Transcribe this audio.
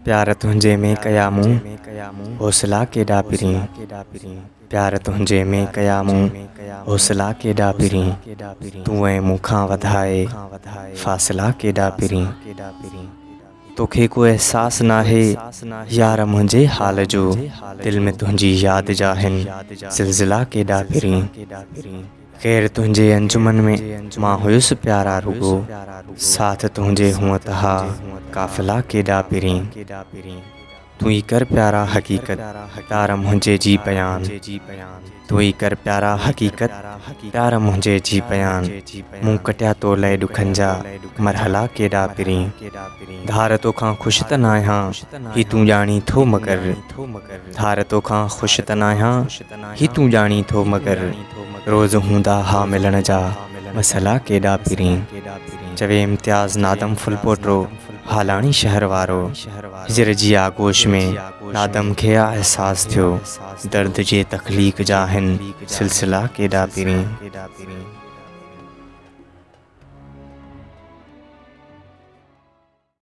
प्यार तुंहिंजे में कया मूं हौसला केॾा पिरी। प्यार तुंहिंजे में कया मूं हौसला केॾा पिरी। तूं ऐं मूंखां वधाए फ़ासिला केॾा पिरी। तोखे को एहसास नाहे यार मुंहिंजे हाल जो। दिल में तुंहिंजी यादि जा हिन सिलसिला केॾा पिरी। ख़ैर तुंहिंजे अंजुमन में मां हुयुसि प्यारा रुगो। साथ तुंहिंजे हुअं तहा काफ़िला केॾा पिरी। तूं ई कर प्यारा हक़ीक़त प्यार मुंहिंजे जी बयान। तूं ई कर प्यारा हक़ीक़त प्यार मुंहिंजे जी बयान। मूं कटिया तो लए ॾुखनि जा मरहला केॾा पिरी। धार तोखां ख़ुशि त न आहियां ही तूं ॼाणी थो मगर। धार तोखां ख़ुशि त न आहियां ही तूं ॼाणी थो मगर। रोज़ हूंदा हा मिलण जा मसला केॾा पिरी। चवे इम्तियाज़ नादम फुलपोटो हालाणी शहर वारो। हिजर जी आगोश में नादम खे एहसास थियो दर्द जे तख़लीक़ जा हिन सिलसिला केॾा पिरी।